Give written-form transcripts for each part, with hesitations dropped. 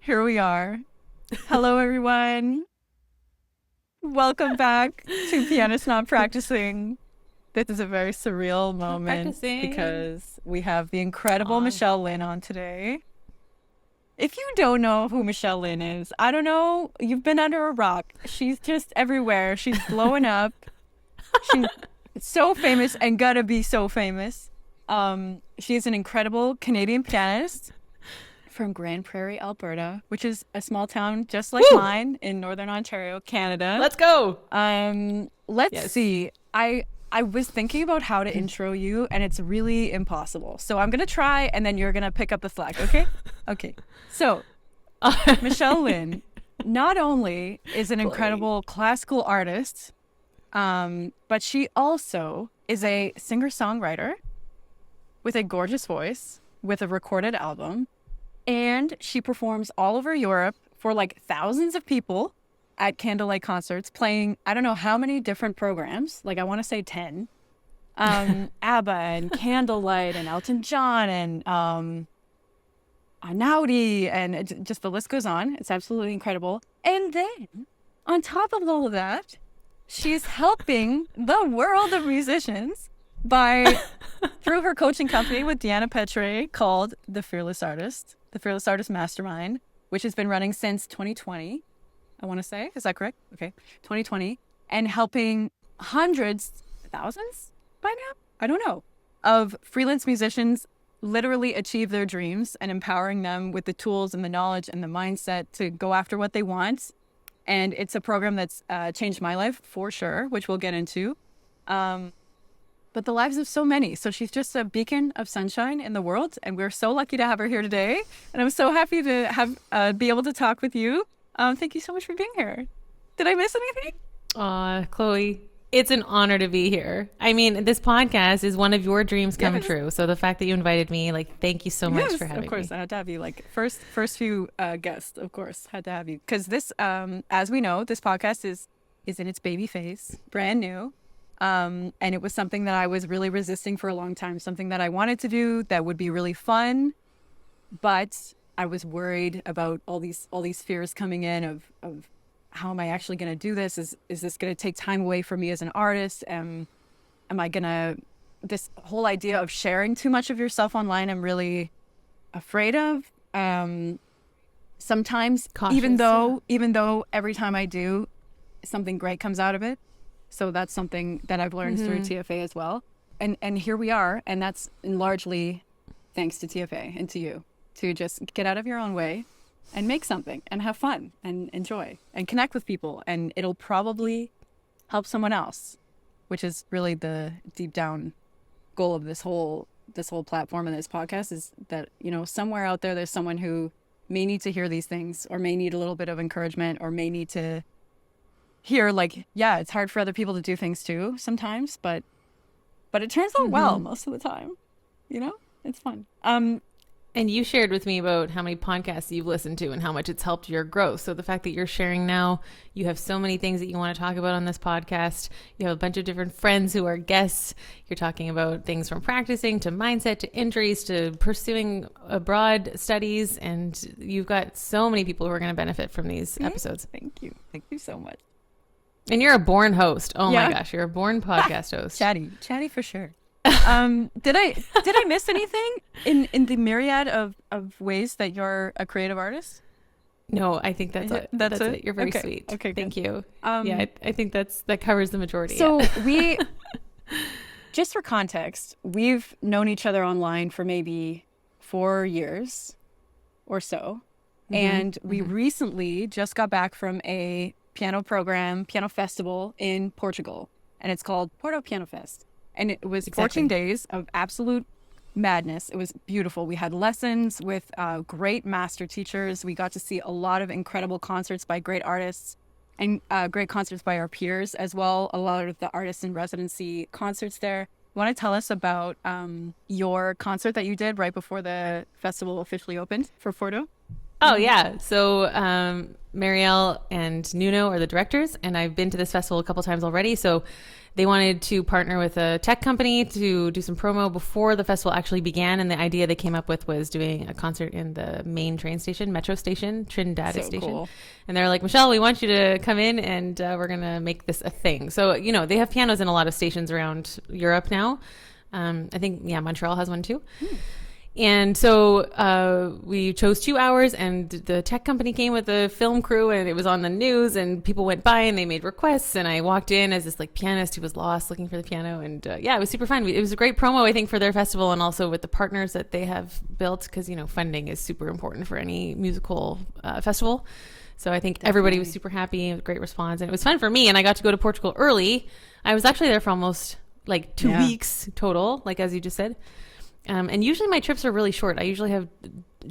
Here we are. Hello, everyone. Welcome back to Pianists Not Practicing. This is a very surreal moment because we have the incredible Michelle Lynne on today. If you don't know who Michelle Lynne is, I don't know. You've been under a rock. She's just everywhere. She's blowing up. She's so famous and gotta be so famous. She is an incredible Canadian pianist from Grand Prairie, Alberta, which is a small town just like mine in Northern Ontario, Canada. Let's go. Let's see. I was thinking about how to intro you, and it's really impossible. So I'm gonna try, and then you're gonna pick up the slack. Okay? Okay. So Michelle Lynne not only is an incredible classical artist, but she also is a singer-songwriter with a gorgeous voice, with a recorded album. And she performs all over Europe for like thousands of people at Candlelight concerts, playing I don't know how many different programs. Like I want to say 10. ABBA and Candlelight and Elton John and Naudi, and just the list goes on. It's absolutely incredible. And then on top of all of that, she's helping the world of musicians through her coaching company with Deanna Petre called the Fearless Artist Mastermind, which has been running since 2020, I want to say. Is that correct? Okay. 2020. And helping hundreds, thousands by now? I don't know. Of freelance musicians literally achieve their dreams and empowering them with the tools and the knowledge and the mindset to go after what they want. And it's a program that's changed my life for sure, which we'll get into. But the lives of so many. So she's just a beacon of sunshine in the world. And we're so lucky to have her here today. And I'm so happy to be able to talk with you. Thank you so much for being here. Did I miss anything? Chloe, it's an honor to be here. I mean, this podcast is one of your dreams come true. So the fact that you invited me, thank you so much for having me. Of course, I had to have you. First few guests, of course, had to have you. Because this, as we know, this podcast is in its baby phase, brand new. And it was something that I was really resisting for a long time, something that I wanted to do that would be really fun, but I was worried about all these fears coming in of how am I actually going to do this? Is this going to take time away from me as an artist? Am I going to, this whole idea of sharing too much of yourself online, I'm really afraid of. Sometimes, cautious, even though every time I do, something great comes out of it. So that's something that I've learned through TFA as well. And here we are. And that's largely thanks to TFA and to you, to just get out of your own way and make something and have fun and enjoy and connect with people. And it'll probably help someone else, which is really the deep down goal of this whole platform and this podcast, is that, somewhere out there's someone who may need to hear these things, or may need a little bit of encouragement, or may need to hear it's hard for other people to do things too sometimes, but it turns out well most of the time. It's fun. And you shared with me about how many podcasts you've listened to and how much it's helped your growth. So the fact that you're sharing now, you have so many things that you want to talk about on this podcast. You have a bunch of different friends who are guests. You're talking about things from practicing to mindset to injuries to pursuing abroad studies. And you've got so many people who are going to benefit from these episodes. Thank you. Thank you so much. And you're a born host. Oh my gosh, you're a born podcast host. Chatty for sure. Did I miss anything in the myriad of ways that you're a creative artist? No, I think that's it. That's it. You're very sweet. Okay, thank you. I think that covers the majority. So we, just for context, we've known each other online for maybe 4 years or so, and we recently just got back from a piano festival in Portugal, and it's called Porto Piano Fest. And it was 14 days of absolute madness. It was beautiful. We had lessons with great master teachers. We got to see a lot of incredible concerts by great artists, and great concerts by our peers as well. A lot of the artists in residency concerts there. You want to tell us about your concert that you did right before the festival officially opened for Porto? Oh, yeah. So Marielle and Nuno are the directors, and I've been to this festival a couple times already. So they wanted to partner with a tech company to do some promo before the festival actually began. And the idea they came up with was doing a concert in the main train station, metro station, Trinidad station. Cool. And they're like, Michelle, we want you to come in and we're going to make this a thing. So, they have pianos in a lot of stations around Europe now. I think, Montreal has one too. And so we chose 2 hours, and the tech company came with a film crew, and it was on the news, and people went by and they made requests, and I walked in as this like pianist who was lost looking for the piano, and it was super fun. It was a great promo, I think, for their festival, and also with the partners that they have built, because funding is super important for any musical festival. So I think everybody was super happy, great response, and it was fun for me. And I got to go to Portugal early. I was actually there for almost like 2 weeks total, like as you just said. And usually my trips are really short. I usually have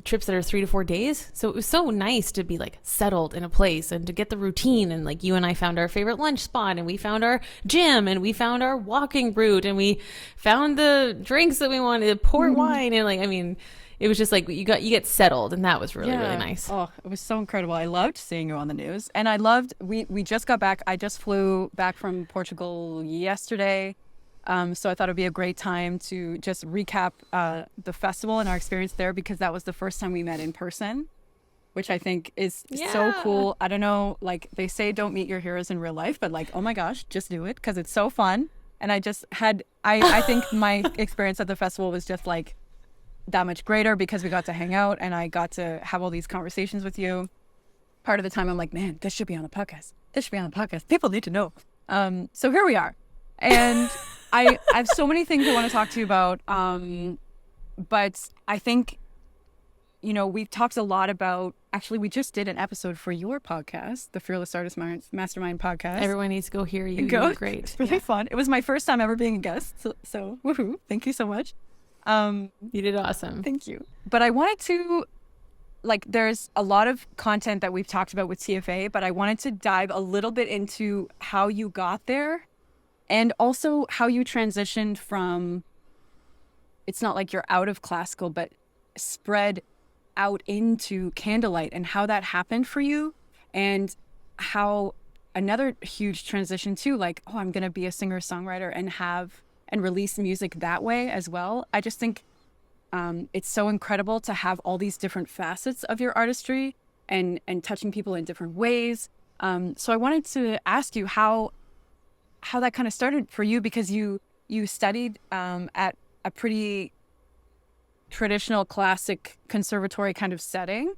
trips that are 3 to 4 days. So it was so nice to be like settled in a place and to get the routine. And like you and I found our favorite lunch spot, and we found our gym, and we found our walking route, and we found the drinks that we wanted, port wine. And it was just like you get settled, and that was really, really nice. Oh, it was so incredible. I loved seeing you on the news, and I loved, we just got back. I just flew back from Portugal yesterday. So I thought it'd be a great time to just recap the festival and our experience there, because that was the first time we met in person, which I think is so cool. I don't know, like they say, don't meet your heroes in real life, but like, oh my gosh, just do it, because it's so fun. And I just had, I think my experience at the festival was just like that much greater, because we got to hang out and I got to have all these conversations with you. Part of the time I'm like, man, this should be on the podcast. This should be on the podcast. People need to know. So here we are. And I have so many things I want to talk to you about. But I think, we've talked a lot about, actually, we just did an episode for your podcast, the Fearless Artist Mastermind podcast. Everyone needs to go hear you. You're great. It's really fun. It was my first time ever being a guest. So woohoo. Thank you so much. You did awesome. Thank you. But I wanted to, there's a lot of content that we've talked about with TFA, but I wanted to dive a little bit into how you got there. And also how you transitioned from, it's not like you're out of classical, but spread out into Candlelight, and how that happened for you, and how another huge transition too, like, oh, I'm going to be a singer-songwriter and release music that way as well. I just think it's so incredible to have all these different facets of your artistry and touching people in different ways. So I wanted to ask you how that kind of started for you, because you studied at a pretty traditional classic conservatory kind of setting.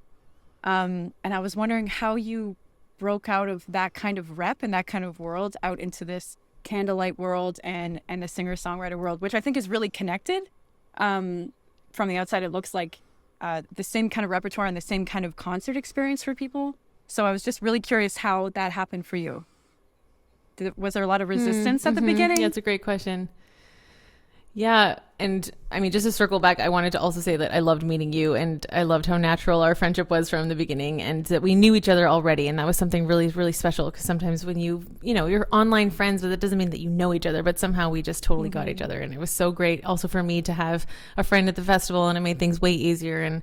And I was wondering how you broke out of that kind of rep and that kind of world out into this Candlelight world and the singer-songwriter world, which I think is really connected. From the outside, it looks like the same kind of repertoire and the same kind of concert experience for people. So I was just really curious how that happened for you. Was there a lot of resistance at the beginning? Yeah, it's a great question. Yeah. And just to circle back, I wanted to also say that I loved meeting you, and I loved how natural our friendship was from the beginning, and that we knew each other already. And that was something really, really special, because sometimes when you're online friends, but that doesn't mean that you know each other, but somehow we just totally got each other. And it was so great also for me to have a friend at the festival, and it made things way easier. And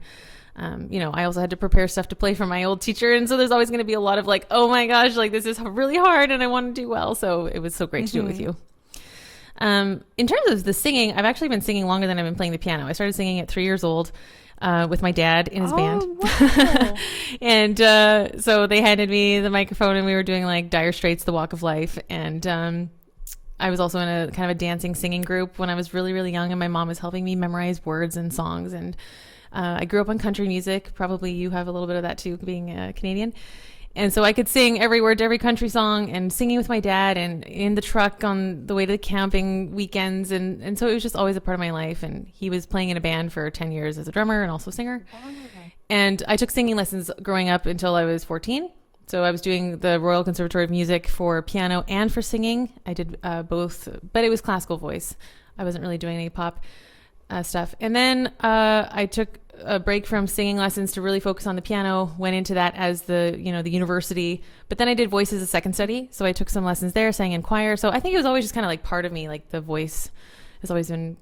I also had to prepare stuff to play for my old teacher. And so there's always going to be a lot of like, oh my gosh, like this is really hard and I want to do well. So it was so great to do it with you. In terms of the singing, I've actually been singing longer than I've been playing the piano. I started singing at 3 years old with my dad in his band. Wow. And so they handed me the microphone, and we were doing like Dire Straits, The Walk of Life. And I was also in a kind of a dancing singing group when I was really, really young, and my mom was helping me memorize words and songs. And I grew up on country music. Probably you have a little bit of that too, being Canadian. And so I could sing every word to every country song, and singing with my dad and in the truck on the way to the camping weekends. And so it was just always a part of my life. And he was playing in a band for 10 years as a drummer and also singer. And I took singing lessons growing up until I was 14. So I was doing the Royal Conservatory of Music for piano and for singing. I did both, but it was classical voice. I wasn't really doing any pop stuff. And then I took a break from singing lessons to really focus on the piano, went into that as the university, but then I did voice as a second study. So I took some lessons there, sang in choir. So I think it was always just kind of like part of me, like the voice has always been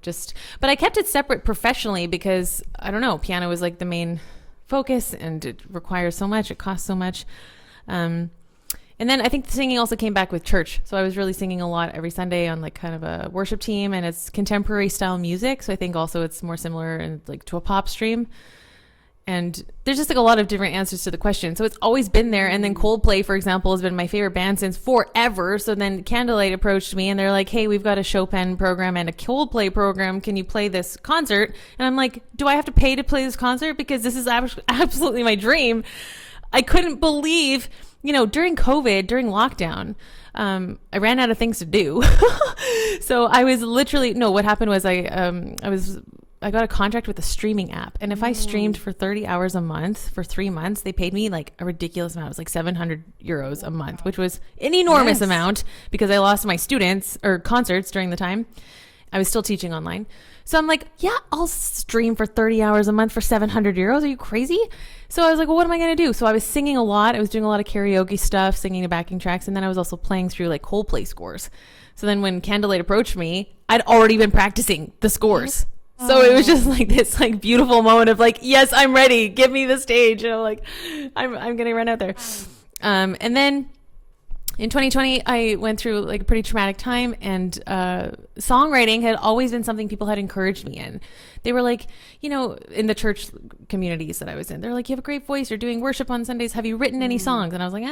but I kept it separate professionally because I don't know, piano was like the main focus and it requires so much, it costs so much. And then I think the singing also came back with church. So I was really singing a lot every Sunday on like kind of a worship team, and it's contemporary style music. So I think also it's more similar and like to a pop stream. And there's just like a lot of different answers to the question. So it's always been there. And then Coldplay, for example, has been my favorite band since forever. So then Candlelight approached me and they're like, hey, we've got a Chopin program and a Coldplay program. Can you play this concert? And I'm like, do I have to pay to play this concert? Because this is absolutely my dream. I couldn't believe, during COVID, during lockdown, I ran out of things to do. So I was literally, no, what happened was I got a contract with a streaming app. And if I streamed for 30 hours a month for 3 months, they paid me like a ridiculous amount. It was like 700 euros a month, which was an enormous amount because I lost my students or concerts during the time. I was still teaching online. So I'm like, yeah, I'll stream for 30 hours a month for 700 euros. Are you crazy? So I was like, well, what am I going to do? So I was singing a lot. I was doing a lot of karaoke stuff, singing the backing tracks. And then I was also playing through like Coldplay scores. So then when Candlelight approached me, I'd already been practicing the scores. So it was just like this like beautiful moment of like, yes, I'm ready. Give me the stage. And I'm like, I'm going to run out there. And then in 2020, I went through like a pretty traumatic time, and songwriting had always been something people had encouraged me in. They were like, in the church communities that I was in, they're like, you have a great voice. You're doing worship on Sundays. Have you written any songs? And I was like,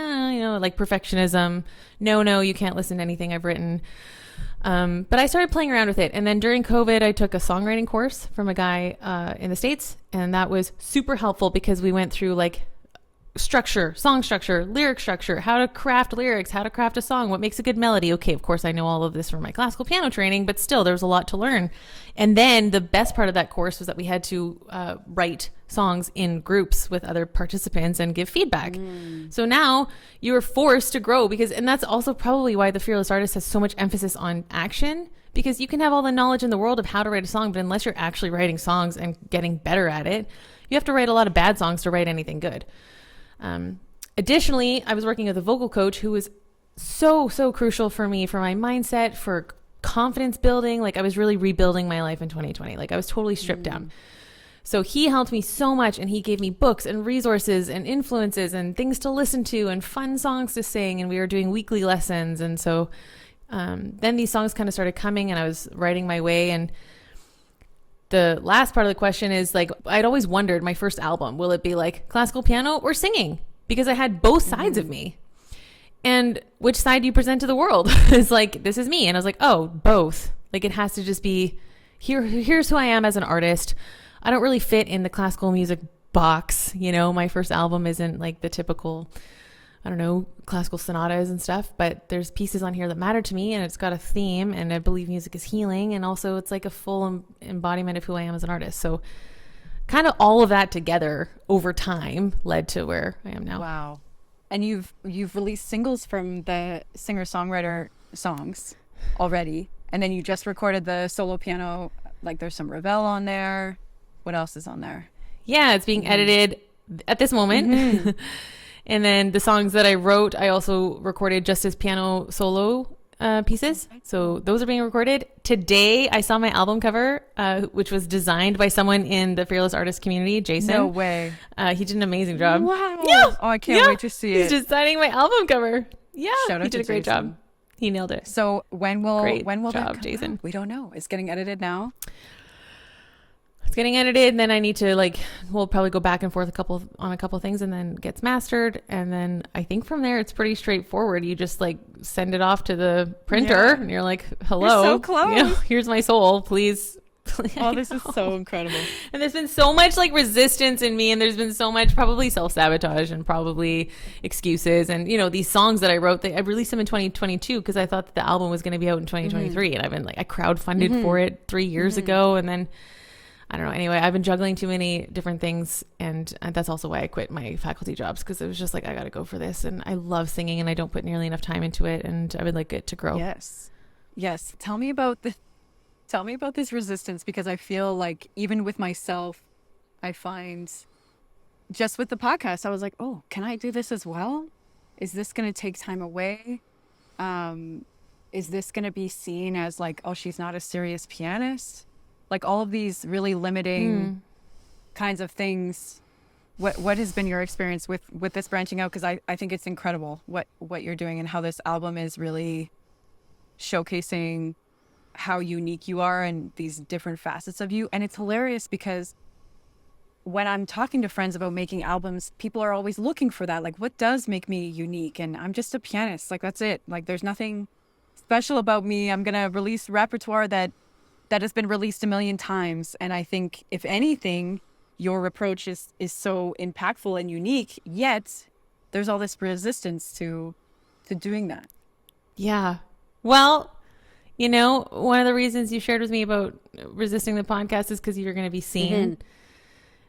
like perfectionism. No, you can't listen to anything I've written. But I started playing around with it. And then during COVID, I took a songwriting course from a guy in the States. And that was super helpful because we went through like structure, song structure, lyric structure, how to craft lyrics, how to craft a song, what makes a good melody. Okay, of course, I know all of this from my classical piano training, but still, there was a lot to learn. And then the best part of that course was that we had to write songs in groups with other participants and give feedback. So now you are forced to grow and that's also probably why the Fearless Artist has so much emphasis on action, because you can have all the knowledge in the world of how to write a song, but unless you're actually writing songs and getting better at it, you have to write a lot of bad songs to write anything good. Additionally, I was working with a vocal coach who was so crucial for me, for my mindset, for confidence building. Like I was really rebuilding my life in 2020. Like I was totally stripped down. So he helped me so much, and he gave me books and resources and influences and things to listen to and fun songs to sing. And we were doing weekly lessons. And so then these songs kind of started coming, and I was writing my way. And the last part of the question is like, I'd always wondered, my first album, will it be like classical piano or singing? Because I had both sides of me. And which side do you present to the world? It's like, this is me. And I was like, oh, both. Like it has to just be, here's who I am as an artist. I don't really fit in the classical music box. My first album isn't like the typical, I don't know, classical sonatas and stuff, but there's pieces on here that matter to me, and it's got a theme, and I believe music is healing, and also it's like a full embodiment of who I am as an artist. So kind of all of that together over time led to where I am now. Wow. And you've released singles from the singer-songwriter songs already, and then you just recorded the solo piano, like there's some Ravel on there. What else is on there? Yeah, it's being edited at this moment. And then the songs that I wrote, I also recorded just as piano solo pieces. So those are being recorded. Today, I saw my album cover, which was designed by someone in the Fearless Artist community, Jason. No way. He did an amazing job. Wow. Yeah. Oh, I can't wait to see it. He's designing my album cover. Yeah. Shout out he did to a great Jason. job. He nailed it. So when will Great that job, come Jason. out? We don't know. It's getting edited now. It's getting edited, and then I need to we'll probably go back and forth on a couple things, and then gets mastered. And then I think from there it's pretty straightforward. You just send it off to the printer, and you're like, hello, you're so close. Here's my soul, please. Oh, this is so incredible. And there's been so much resistance in me, and there's been so much probably self-sabotage and probably excuses. And these songs that I wrote, I released them in 2022 because I thought that the album was going to be out in 2023. And I've been I crowdfunded for it 3 years ago, and then I don't know. Anyway, I've been juggling too many different things, and that's also why I quit my faculty jobs, because it was just I got to go for this. And I love singing, and I don't put nearly enough time into it, and I would like it to grow. Yes. Tell me about this resistance, because I feel like even with myself, I find just with the podcast, I was like, oh, can I do this as well? Is this going to take time away? Is this going to be seen as oh, she's not a serious pianist? All of these really limiting kinds of things what has been your experience with this branching out? Because I think it's incredible what you're doing and how this album is really showcasing how unique you are and these different facets of you. And it's hilarious because when I'm talking to friends about making albums, people are always looking for that. Like, what does make me unique? And I'm just a pianist. Like, that's it. Like, there's nothing special about me. I'm going to release repertoire that has been released a million times. And I think, if anything, your approach is so impactful and unique, yet there's all this resistance to doing that. Yeah. Well, you know, one of the reasons you shared with me about resisting the podcast is because you're going to be seen,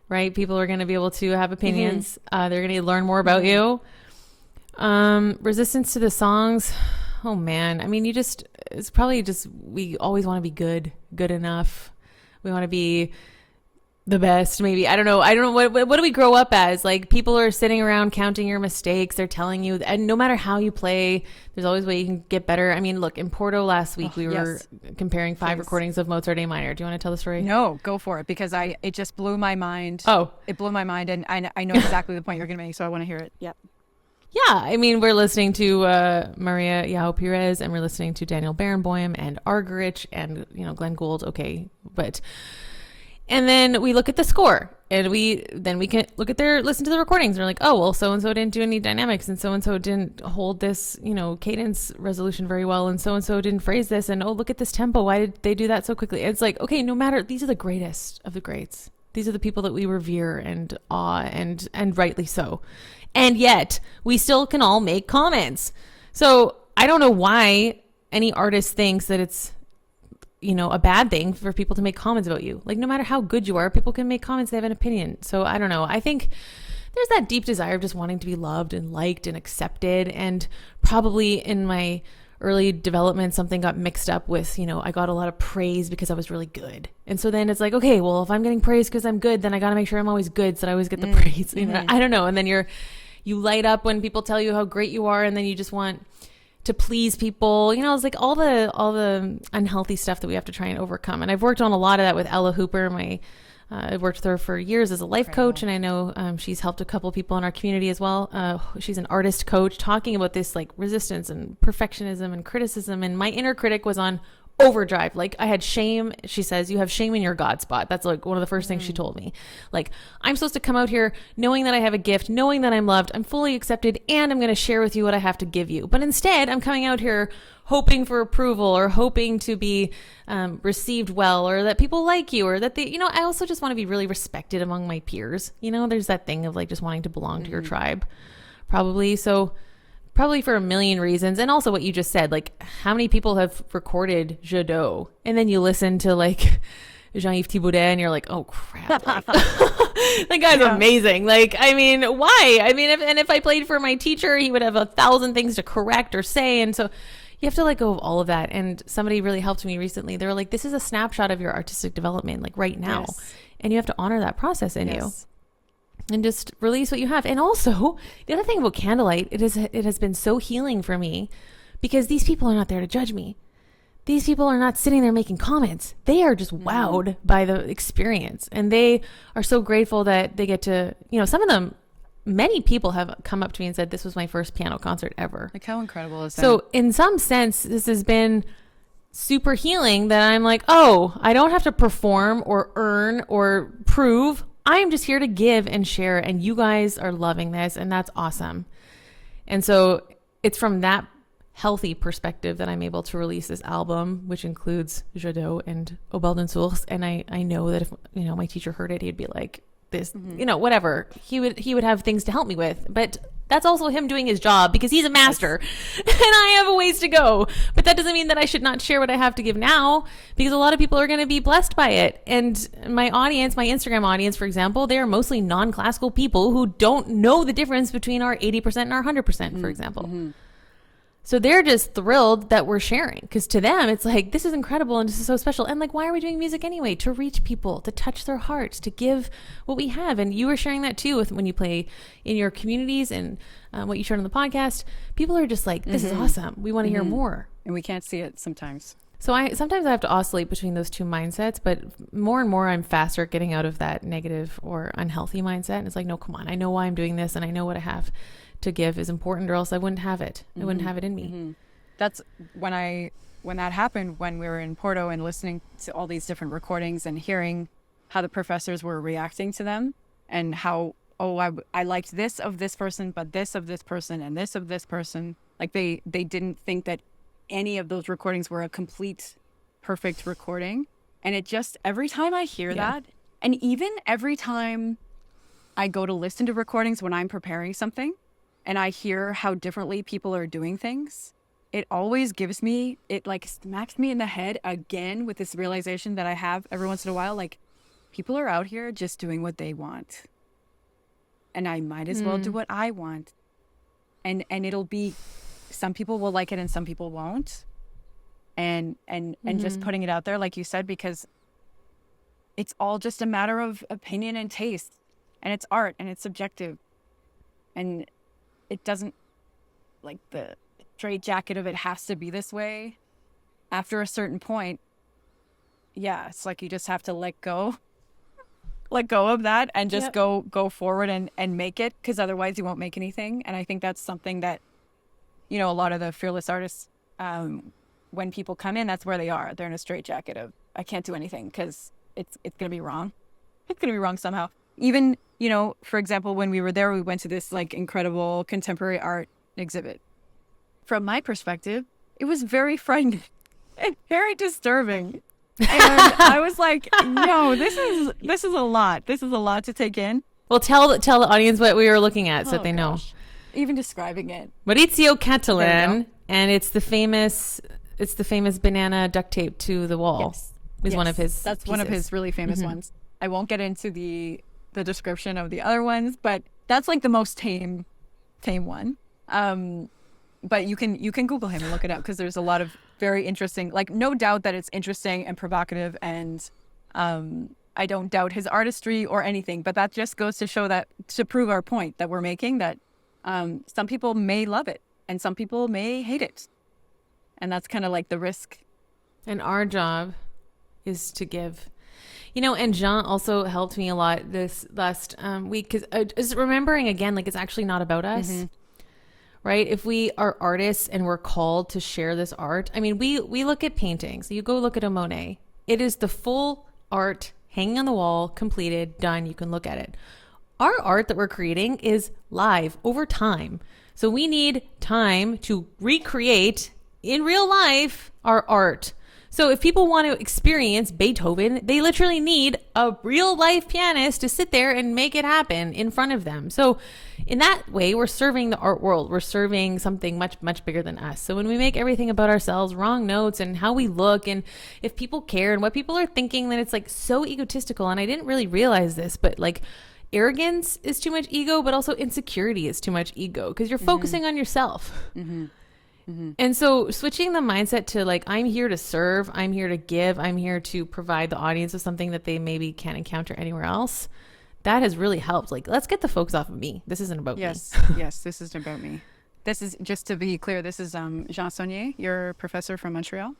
right? People are going to be able to have opinions. They're going to learn more about you. Resistance to the songs. Oh man. I mean, it's probably just, we always want to be good enough. We want to be the best, maybe. I don't know. What do we grow up as? Like, people are sitting around counting your mistakes. They're telling you, and no matter how you play, there's always a way you can get better. I mean, look, in Porto last week, we were comparing 5 recordings of Mozart A minor. Do you want to tell the story? No, go for it, because it just blew my mind. It blew my mind, and I know exactly the point you're going to make, so I want to hear it. Yep. Yeah, I mean, we're listening to Maria Yao Perez, and we're listening to Daniel Barenboim and Argerich and, Glenn Gould. Okay, and then we look at the score, and we can listen to the recordings. And we're like, oh, well, so-and-so didn't do any dynamics, and so-and-so didn't hold this, cadence resolution very well, and so-and-so didn't phrase this, and oh, look at this tempo. Why did they do that so quickly? It's like, okay, no matter, these are the greatest of the greats. These are the people that we revere and awe, and rightly so. And yet we still can all make comments. So I don't know why any artist thinks that it's, a bad thing for people to make comments about you. Like, no matter how good you are, people can make comments. They have an opinion. So I don't know. I think there's that deep desire of just wanting to be loved and liked and accepted. And probably in my early development, something got mixed up with, I got a lot of praise because I was really good. And so then it's like, okay, well, if I'm getting praise because I'm good, then I got to make sure I'm always good, so that I always get the praise. I don't know. And then you light up when people tell you how great you are, and then you just want to please people. It's like all the unhealthy stuff that we have to try and overcome. And I've worked on a lot of that with Ella Hooper. I've worked with her for years as a life coach, and I know she's helped a couple people in our community as well. She's an artist coach, talking about this like resistance and perfectionism and criticism. And my inner critic was on overdrive. Like, I had shame. She says, you have shame in your God spot. That's like one of the first things she told me. Like, I'm supposed to come out here knowing that I have a gift, knowing that I'm loved, I'm fully accepted, and I'm going to share with you what I have to give you. But instead, I'm coming out here hoping for approval, or hoping to be received well, or that people like you, or that they, I also just want to be really respected among my peers. There's that thing of like just wanting to belong to your tribe, probably. So probably for a million reasons. And also what you just said, like, how many people have recorded Jadot, and then you listen to like Jean-Yves Thibaudet, and you're like, oh crap, like, that guy's amazing. Like, I mean, why? I mean, if I played for my teacher, he would have 1,000 things to correct or say. And so you have to let go of all of that. And somebody really helped me recently. They were like, this is a snapshot of your artistic development, like right now. Yes. And you have to honor that process in you. And just release what you have. And also, the other thing about Candlelight, it has been so healing for me, because these people are not there to judge me. These people are not sitting there making comments. They are just wowed by the experience. And they are so grateful that they get to, some of them, many people have come up to me and said, this was my first piano concert ever. Like, how incredible is that? So in some sense, this has been super healing, that I'm like, oh, I don't have to perform or earn or prove. I'm just here to give and share, and you guys are loving this, and that's awesome. And so it's from that healthy perspective that I'm able to release this album, which includes Jadot and Au bord d'une source. And I know that if, my teacher heard it, he'd be like, this, whatever. He would have things to help me with, but that's also him doing his job, because he's a master and I have a ways to go. But that doesn't mean that I should not share what I have to give now, because a lot of people are going to be blessed by it. And my audience, my Instagram audience, for example, they are mostly non-classical people who don't know the difference between our 80% and our 100%, for example. So they're just thrilled that we're sharing, because to them, it's like, this is incredible and this is so special. And like, why are we doing music anyway? To reach people, to touch their hearts, to give what we have. And you were sharing that too with when you play in your communities and what you shared on the podcast. People are just like, this is awesome. We want to hear more. And we can't see it sometimes. So sometimes I have to oscillate between those two mindsets, but more and more I'm faster at getting out of that negative or unhealthy mindset. And it's like, no, come on. I know why I'm doing this, and I know what I have to give is important, or else I wouldn't have it. I wouldn't have it in me. That's when that happened, when we were in Porto and listening to all these different recordings and hearing how the professors were reacting to them, and how, I liked this of this person, but this of this person and this of this person. Like they didn't think that any of those recordings were a complete perfect recording. And it just, every time I hear that, and even every time I go to listen to recordings when I'm preparing something and I hear how differently people are doing things, it always gives me, it like smacks me in the head again with this realization that I have every once in a while, like, people are out here just doing what they want. And I might as well do what I want. And it'll be, some people will like it and some people won't. And just putting it out there, like you said, because it's all just a matter of opinion and taste. And it's art and it's subjective. And it doesn't, like, the straitjacket of it has to be this way. After a certain point, yeah, it's like you just have to let go of that and just go forward and make it, because otherwise you won't make anything. And I think that's something that, you know, a lot of the fearless artists, when people come in, that's where they are. They're in a straitjacket of, I can't do anything because it's going to be wrong. It's going to be wrong somehow. Even, you know, for example, when we were there, we went to this like incredible contemporary art exhibit. From my perspective, it was very frightening and very disturbing. And I was like, no, this is a lot. This is a lot to take in. Well, tell the audience what we were looking at so that they know. Even describing it. Maurizio Cattelan, and it's the famous banana duct tape to the wall. Yes. Is one of his That's pieces. one of his really famous ones. I won't get into the description of the other ones, but that's like the most tame one. But you can Google him and look it up, because there's a lot of very interesting, like, no doubt that it's interesting and provocative, and I don't doubt his artistry or anything, but that just goes to show that, to prove our point that we're making, that some people may love it and some people may hate it. And that's kind of like the risk. And our job is to give. You know, and Jean also helped me a lot this last week, because I was remembering again, like, it's actually not about us. Right? If we are artists and we're called to share this art, I mean, we look at paintings. You go look at a Monet. It is the full art hanging on the wall, completed, done. You can look at it. Our art that we're creating is live over time. So we need time to recreate in real life our art. So if people want to experience Beethoven, they literally need a real life pianist to sit there and make it happen in front of them. So in that way, we're serving the art world. We're serving something much, much bigger than us. So when we make everything about ourselves, wrong notes and how we look, and if people care and what people are thinking, then it's like so egotistical. And I didn't really realize this, but like, arrogance is too much ego, but also insecurity is too much ego, because you're focusing on yourself. And so switching the mindset to like, I'm here to serve, I'm here to give, I'm here to provide the audience with something that they maybe can't encounter anywhere else, that has really helped. Like, let's get the focus off of me. This isn't about me. Yes, this isn't about me. This is, just to be clear, this is Jean Saunier, your professor from Montreal.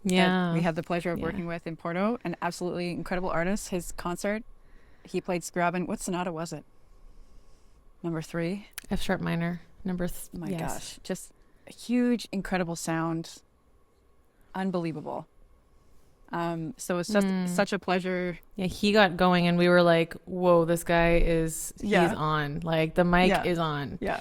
Yeah. We had the pleasure of working with in Porto, an absolutely incredible artist. His concert, he played Scriabin. What sonata was it? Number 3? F sharp minor. My gosh. Just a huge, incredible sound. Unbelievable. So it's just such a pleasure. Yeah, he got going and we were like, whoa, this guy he's on. Like, the mic is on. Yeah.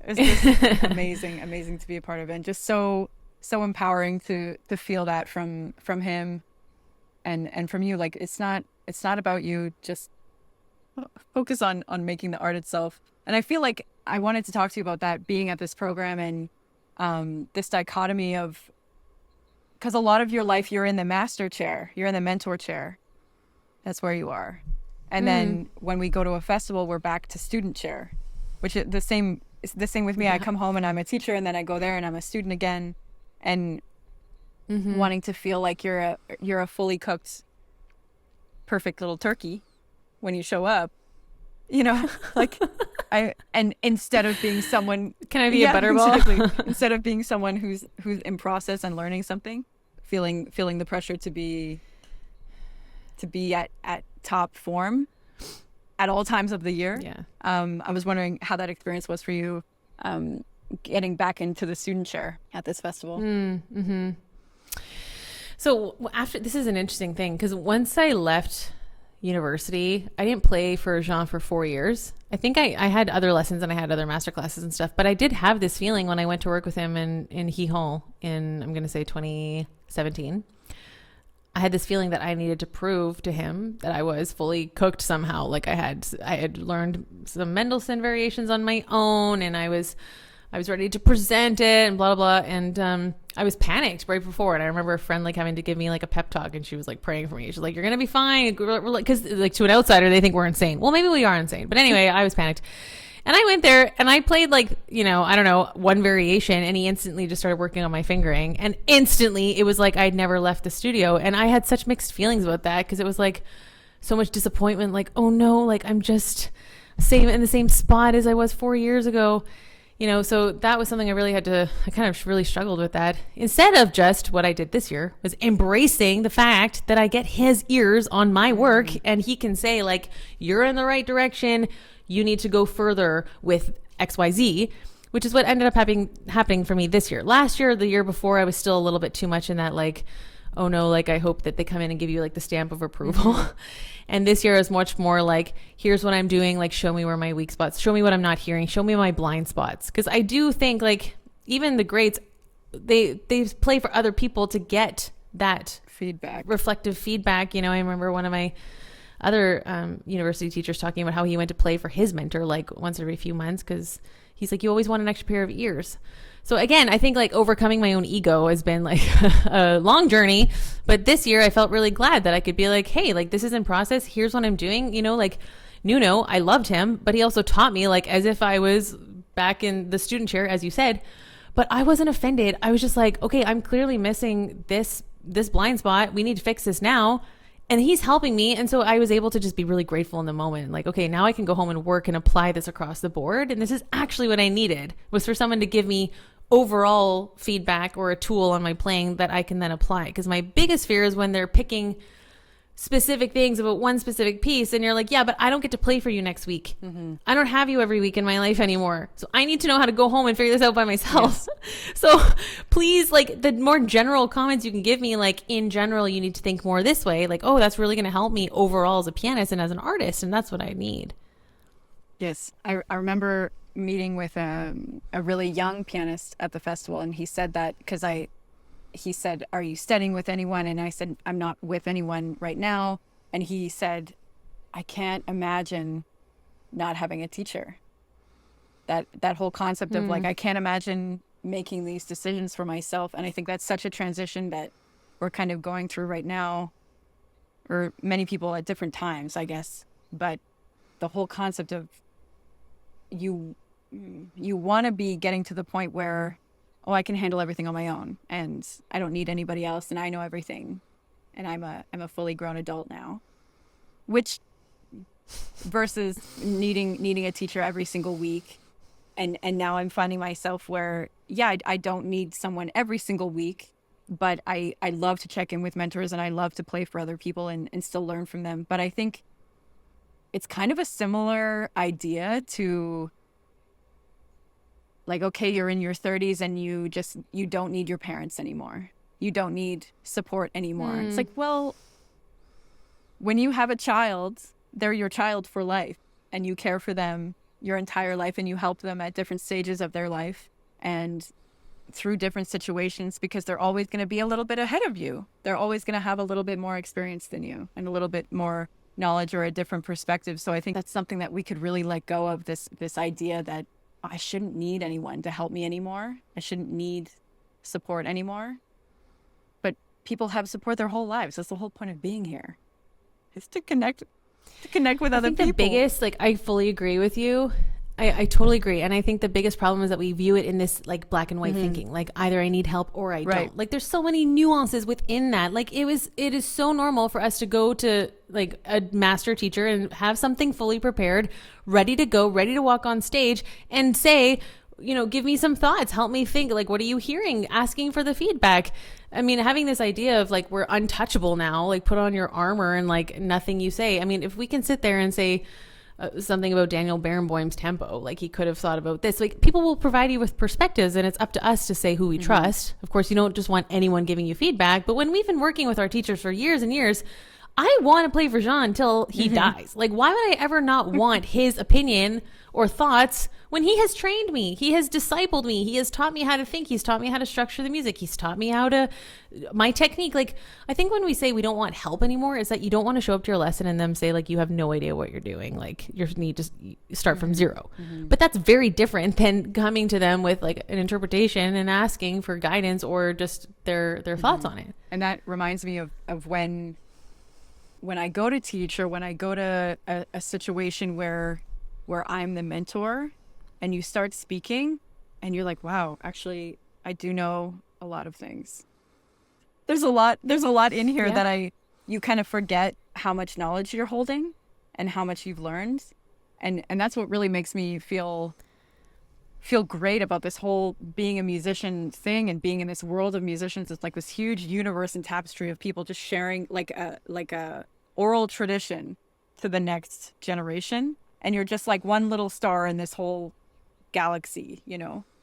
It's just amazing to be a part of it. And just so empowering to feel that from him and from you. Like, it's not about you. Just focus on making the art itself. And I feel like I wanted to talk to you about that, being at this program, and this dichotomy of, because a lot of your life you're in the master chair, you're in the mentor chair. That's where you are. And then when we go to a festival, we're back to student chair, which is the same. It's the same with me. I come home and I'm a teacher, and then I go there and I'm a student again, and wanting to feel like you're a fully cooked, perfect little turkey when you show up, you know, like and instead of being someone, can I be a butterball? Exactly. Instead of being someone who's in process and learning something, feeling the pressure to be at top form at all times of the year. Yeah. I was wondering how that experience was for you, getting back into the student chair at this festival. Mm-hmm. So after, this is an interesting thing, because once I left university, I didn't play for Jean for 4 years. I think I had other lessons and I had other master classes and stuff, but I did have this feeling when I went to work with him in Gijón in, I'm going to say 2017. I had this feeling that I needed to prove to him that I was fully cooked somehow. Like I had learned some Mendelssohn variations on my own, and I was ready to present it and blah, blah, blah. And I was panicked right before. And I remember a friend like having to give me like a pep talk, and she was like praying for me. She's like, you're going to be fine. Because like to an outsider, they think we're insane. Well, maybe we are insane. But anyway, I was panicked. And I went there and I played like, I don't know, one variation, and he instantly just started working on my fingering. And instantly it was like I'd never left the studio. And I had such mixed feelings about that, because it was like so much disappointment. Like, oh no, like I'm just in the same spot as I was 4 years ago. So that was something I kind of really struggled with that. Instead of just what I did this year was embracing the fact that I get his ears on my work, and he can say like, you're in the right direction. You need to go further with XYZ, which is what ended up happening for me this year. Last year, the year before, I was still a little bit too much in that like, oh no, like I hope that they come in and give you like the stamp of approval. And this year is much more like, here's what I'm doing. Like, show me where my weak spots, show me what I'm not hearing, show me my blind spots. Cause I do think like even the greats, they play for other people to get that feedback, reflective feedback. I remember one of my other university teachers talking about how he went to play for his mentor like once every few months, because he's like, you always want an extra pair of ears. So again, I think like overcoming my own ego has been like a long journey, but this year I felt really glad that I could be like, hey, like this is in process. Here's what I'm doing. Like Nuno, I loved him, but he also taught me like as if I was back in the student chair, as you said, but I wasn't offended. I was just like, okay, I'm clearly missing this blind spot. We need to fix this now. And he's helping me. And so I was able to just be really grateful in the moment. Like, okay, now I can go home and work and apply this across the board. And this is actually what I needed, was for someone to give me overall feedback or a tool on my playing that I can then apply. Because my biggest fear is when they're picking specific things about one specific piece and you're like, yeah, but I don't get to play for you next week. Mm-hmm. I don't have you every week in my life anymore. So I need to know how to go home and figure this out by myself. Yes. So please, like the more general comments you can give me, like in general, you need to think more this way. Like, oh, that's really going to help me overall as a pianist and as an artist. And that's what I need. Yes. I remember meeting with a really young pianist at the festival. And he said that because he said, are you studying with anyone? And I said, I'm not with anyone right now. And he said, I can't imagine not having a teacher. That whole concept of like, I can't imagine making these decisions for myself. And I think that's such a transition that we're kind of going through right now, or many people at different times, I guess. But the whole concept of you want to be getting to the point where, oh, I can handle everything on my own and I don't need anybody else and I know everything and I'm a fully grown adult now. Which versus needing a teacher every single week. And now I'm finding myself where, yeah, I don't need someone every single week, but I love to check in with mentors and I love to play for other people and still learn from them. But I think it's kind of a similar idea to like, okay, you're in your 30s and you don't need your parents anymore. You don't need support anymore. It's like, well, when you have a child, they're your child for life and you care for them your entire life and you help them at different stages of their life and through different situations because they're always going to be a little bit ahead of you. They're always going to have a little bit more experience than you and a little bit more knowledge or a different perspective. So I think that's something that we could really let go of, this idea that I shouldn't need anyone to help me anymore. I shouldn't need support anymore. But people have support their whole lives. That's the whole point of being here. It's to connect with other people. The biggest, like, I fully agree with you. I totally agree. And I think the biggest problem is that we view it in this like black and white thinking, like either I need help or I don't. Like there's so many nuances within that. Like it is so normal for us to go to like a master teacher and have something fully prepared, ready to go, ready to walk on stage and say, give me some thoughts, help me think, like, what are you hearing, asking for the feedback. I mean, having this idea of like, we're untouchable now, like put on your armor and like nothing you say. I mean, if we can sit there and say something about Daniel Barenboim's tempo, like he could have thought about this, like people will provide you with perspectives, and it's up to us to say who we trust. Of course, you don't just want anyone giving you feedback, but when we've been working with our teachers for years and years, I want to play for Jean until he dies. Like, why would I ever not want his opinion or thoughts when he has trained me? He has discipled me. He has taught me how to think. He's taught me how to structure the music. He's taught me how to, my technique. Like, I think when we say we don't want help anymore, is that you don't want to show up to your lesson and them say, like, you have no idea what you're doing. Like, you need to start from zero. But that's very different than coming to them with like an interpretation and asking for guidance or just their thoughts on it. And that reminds me of when I go to teach, or when I go to a situation where I'm the mentor and you start speaking and you're like, wow, actually, I do know a lot of things. There's a lot in here that you kind of forget how much knowledge you're holding and how much you've learned. And that's what really makes me feel great about this whole being a musician thing and being in this world of musicians. It's like this huge universe and tapestry of people just sharing like a oral tradition to the next generation. And you're just like one little star in this whole galaxy,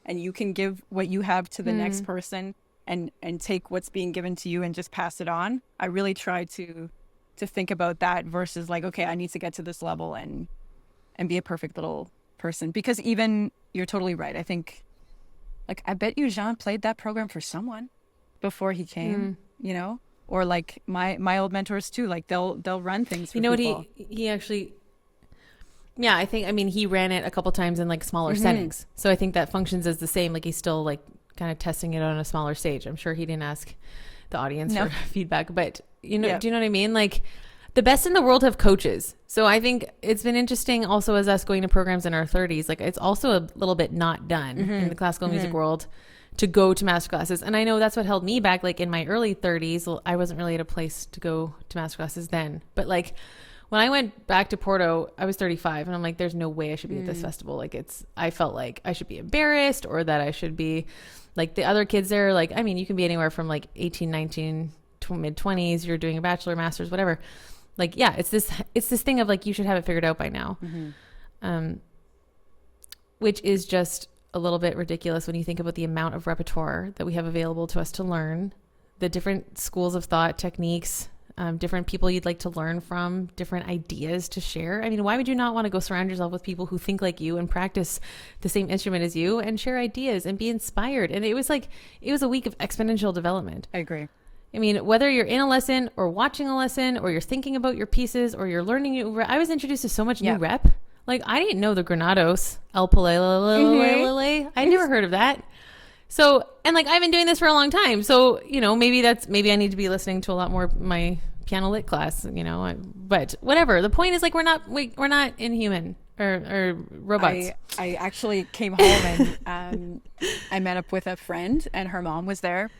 and you can give what you have to the next person and take what's being given to you and just pass it on. I really try to think about that versus like, okay, I need to get to this level and be a perfect little person. Because even, you're totally right. I think, like, I bet you Jean played that program for someone before he came, or like my old mentors too, like they'll run things for what people. he actually, I mean, he ran it a couple times in like smaller settings. So I think that functions as the same, like he's still like kind of testing it on a smaller stage. I'm sure he didn't ask the audience for feedback, but do you know what I mean? Like, the best in the world have coaches. So I think it's been interesting also as us going to programs in our 30s. Like, it's also a little bit not done in the classical music world to go to master classes. And I know that's what held me back. Like in my early 30s, I wasn't really at a place to go to master classes then. But like when I went back to Porto, I was 35 and I'm like, there's no way I should be at this festival. Like I felt like I should be embarrassed, or that I should be like the other kids there. Like, I mean, you can be anywhere from like 18, 19 to mid 20s. You're doing a bachelor, master's, whatever. Like, yeah, it's this thing of like, you should have it figured out by now. Which is just a little bit ridiculous when you think about the amount of repertoire that we have available to us to learn, the different schools of thought, techniques, different people you'd like to learn from, different ideas to share. I mean, why would you not want to go surround yourself with people who think like you and practice the same instrument as you and share ideas and be inspired? And it was a week of exponential development. I agree. I mean, whether you're in a lesson or watching a lesson or you're thinking about your pieces or you're learning, I was introduced to so much new rep. Like, I didn't know the Granados, El Palele. I never heard of that. So, and like, I've been doing this for a long time. So, maybe I need to be listening to a lot more my piano lit class, but whatever. The point is like, we're not inhuman or robots. I actually came home and I met up with a friend and her mom was there.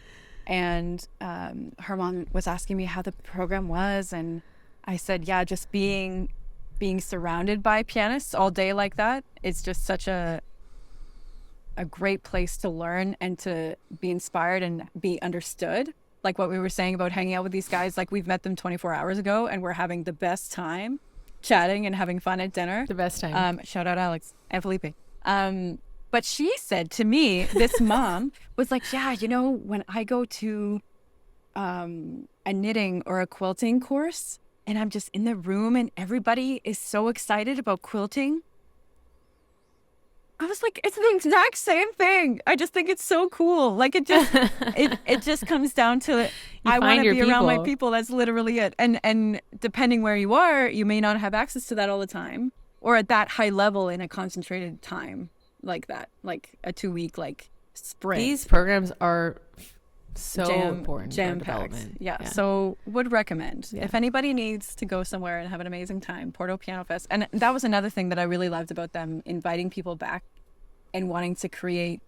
And her mom was asking me how the program was, and I said, yeah, just being surrounded by pianists all day like that, it's just such a great place to learn and to be inspired and be understood. Like what we were saying about hanging out with these guys, like we've met them 24 hours ago and we're having the best time chatting and having fun at dinner. The best time. Shout out Alex and Felipe. But she said to me, this mom was like, yeah, when I go to a knitting or a quilting course and I'm just in the room and everybody is so excited about quilting, I was like, it's the exact same thing. I just think it's so cool. Like it just comes down to I want to be around my people. That's literally it. And depending where you are, you may not have access to that all the time or at that high level in a concentrated time. Like that, like a 2-week like sprint. These programs are so important for development. Yeah, so would recommend if anybody needs to go somewhere and have an amazing time. Porto Piano Fest, and that was another thing that I really loved about them, inviting people back and wanting to create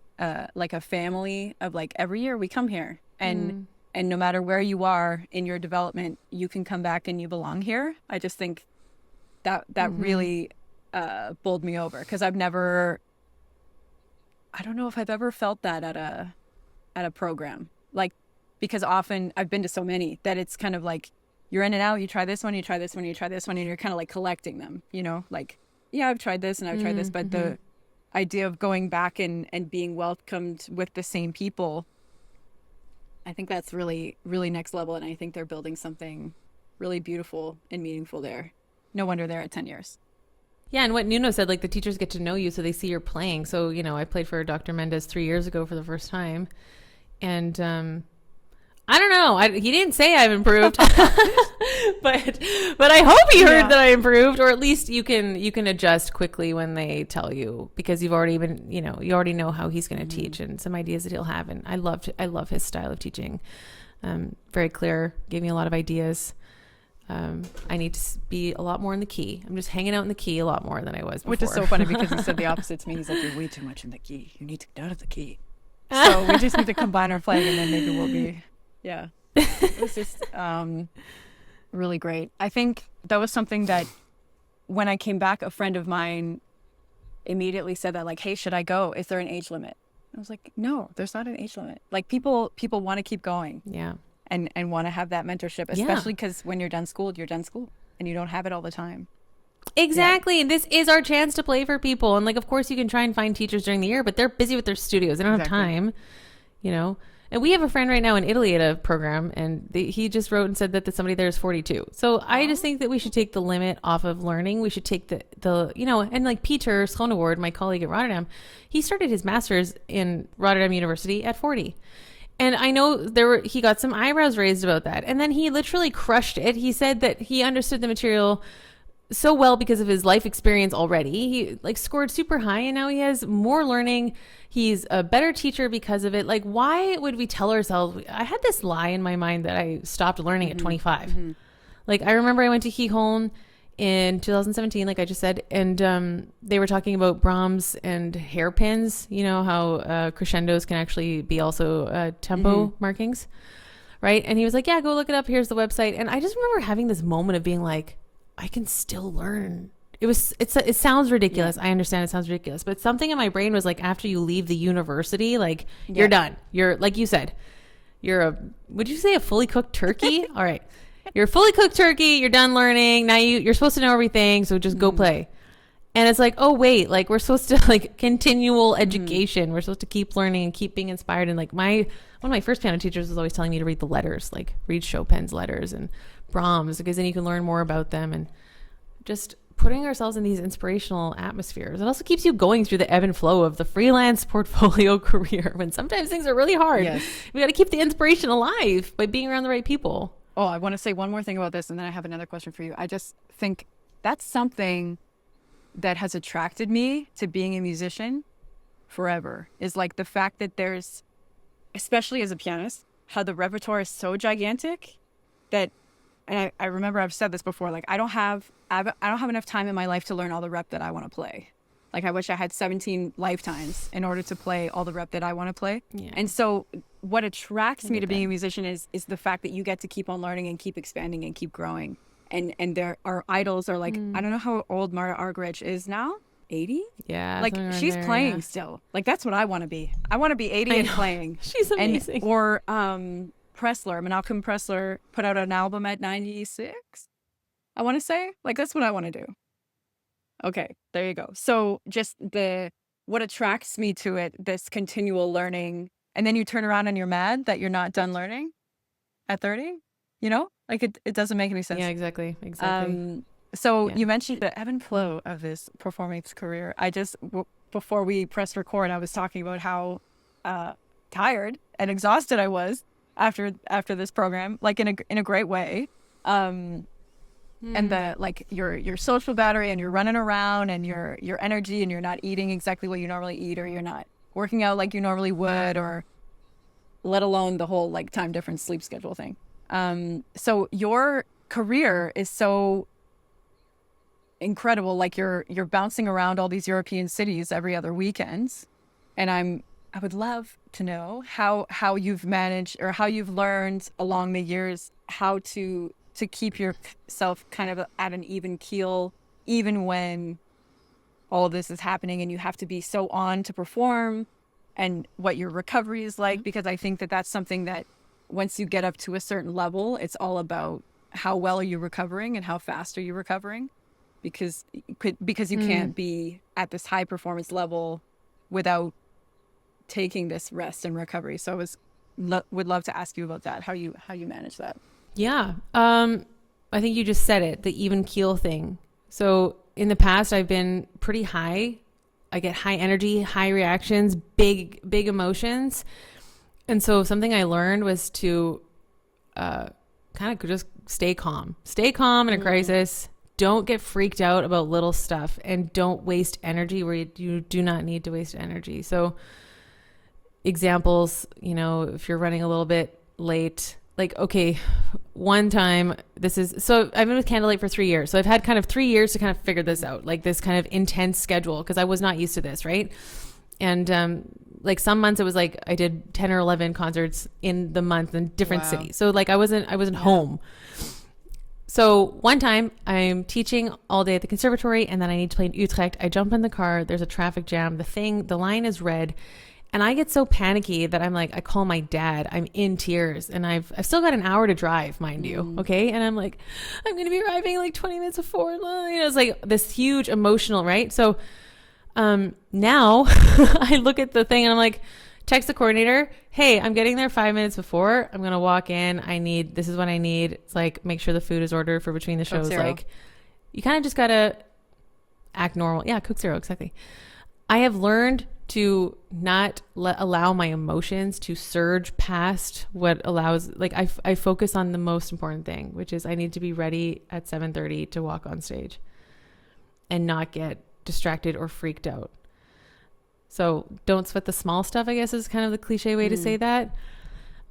like a family of like every year we come here and no matter where you are in your development, you can come back and you belong here. I just think that really bowled me over because I don't know if I've ever felt that at a program. Like, because often I've been to so many that it's kind of like you're in and out, you try this one, you try this one, you try this one, and you're kind of like collecting them, you know, like, yeah, I've tried this and I've tried this, but the idea of going back and being welcomed with the same people, I think that's really, really next level. And I think they're building something really beautiful and meaningful there. No wonder they're at 10 years. Yeah, and what Nuno said, like the teachers get to know you so they see you're playing. So, you know, I played for Dr. Mendez 3 years ago for the first time. And I don't know. He didn't say I've improved, but I hope he heard that I improved, or at least you can adjust quickly when they tell you, because you've already been, you know, you already know how he's going to teach and some ideas that he'll have. And I love his style of teaching. Very clear, gave me a lot of ideas. I need to be a lot more in the key. I'm just hanging out in the key a lot more than I was before. Which is so funny because he said the opposite to me. He's like, you're way too much in the key. You need to get out of the key. So we just need to combine our playing, and then maybe we'll be, yeah. It was just really great. I think that was something that when I came back, a friend of mine immediately said that, like, hey, should I go? Is there an age limit? I was like, no, there's not an age limit. Like, people want to keep going. Yeah. And want to have that mentorship, especially because when you're done school, and you don't have it all the time. Exactly. Yeah. And this is our chance to play for people. And like, of course you can try and find teachers during the year, but they're busy with their studios. They don't have time, you know? And we have a friend right now in Italy at a program, and he just wrote and said that somebody there is 42. So I just think that we should take the limit off of learning. We should take the you know, and like Peter Schoneward, my colleague at Rotterdam, he started his master's in Rotterdam University at 40. And I know he got some eyebrows raised about that. And then he literally crushed it. He said that he understood the material so well because of his life experience already. He like scored super high, and now he has more learning. He's a better teacher because of it. Like, why would we tell ourselves? I had this lie in my mind that I stopped learning at 25. Like, I remember I went to Gijón in 2017, like I just said, and they were talking about Brahms and hairpins, you know, how crescendos can actually be also tempo markings, right? And he was like, yeah, go look it up. Here's the website. And I just remember having this moment of being like, I can still learn. It sounds ridiculous. I understand it sounds ridiculous, but something in my brain was like, after you leave the university, like you're done. You're, like you said, would you say a fully cooked turkey? All right. You're a fully cooked turkey. You're done learning. Now you're supposed to know everything. So just go play. And it's like, oh, wait, like we're supposed to like continual education. We're supposed to keep learning and keep being inspired. And like one of my first piano teachers was always telling me to read the letters, like read Chopin's letters and Brahms, because then you can learn more about them. And just putting ourselves in these inspirational atmospheres. It also keeps you going through the ebb and flow of the freelance portfolio career when sometimes things are really hard. Yes. We got to keep the inspiration alive by being around the right people. Oh, I want to say one more thing about this, and then I have another question for you. I just think that's something that has attracted me to being a musician forever, is like the fact that there's, especially as a pianist, how the repertoire is so gigantic that, and I remember I've said this before, like I don't have enough time in my life to learn all the rep that I want to play. Like, I wish I had 17 lifetimes in order to play all the rep that I want to play. Yeah. And so what attracts me to being a musician is the fact that you get to keep on learning and keep expanding and keep growing. And there are idols are like, I don't know how old Marta Argerich is now. 80? Yeah. Like, she's playing still. Like, that's what I want to be. I want to be 80 and playing. She's amazing. Or Pressler, Malcolm Pressler put out an album at 96, I want to say. Like, that's what I want to do. Okay, there you go. So just what attracts me to it, this continual learning, and then you turn around and you're mad that you're not done learning at 30, you know? Like, it doesn't make any sense. Yeah, exactly. You mentioned the ebb and flow of this performance career. Before we pressed record, I was talking about how tired and exhausted I was after this program, like in a great way. And the like your social battery, and you're running around, and your energy, and you're not eating exactly what you normally eat, or you're not working out like you normally would, or let alone the whole like time difference sleep schedule thing. So your career is so incredible. Like you're bouncing around all these European cities every other weekend, and I would love to know how you've managed, or how you've learned along the years how to keep yourself kind of at an even keel, even when all this is happening and you have to be so on to perform. and what your recovery is like, because I think that that's something that once you get up to a certain level, it's all about how well are you recovering and how fast are you recovering, because you can't be at this high performance level without taking this rest and recovery. So would love to ask you about that, how you manage that. Yeah. I think you just said it, the even keel thing. So in the past, I've been pretty high. I get high energy, high reactions, big emotions. And so something I learned was to kind of just stay calm in a crisis. Don't get freaked out about little stuff, and don't waste energy where you do not need to waste energy. So examples, if you're running a little bit late, like, okay, one time, so I've been with Candlelight for 3 years. So I've had kind of 3 years to kind of figure this out, like this kind of intense schedule, because I was not used to this, right? And like some months it was like I did 10 or 11 concerts in the month in different cities. So like I wasn't home. So one time I'm teaching all day at the conservatory, and then I need to play in Utrecht. I jump in the car. There's a traffic jam. The line is red. And I get so panicky that I'm like, I call my dad. I'm in tears, and I've still got an hour to drive, mind you. Okay. And I'm like, I'm going to be arriving like 20 minutes before. It's like this huge emotional, right? So now I look at the thing and I'm like, text the coordinator. Hey, I'm getting there 5 minutes before. I'm going to walk in. This is what I need. It's like, make sure the food is ordered for between the shows. Like, you kind of just got to act normal. Yeah. Cook Zero. Exactly. I have learned to not allow my emotions to surge past what allows, like I focus on the most important thing, which is I need to be ready at 7:30 to walk on stage and not get distracted or freaked out. So don't sweat the small stuff, I guess, is kind of the cliche way to say that.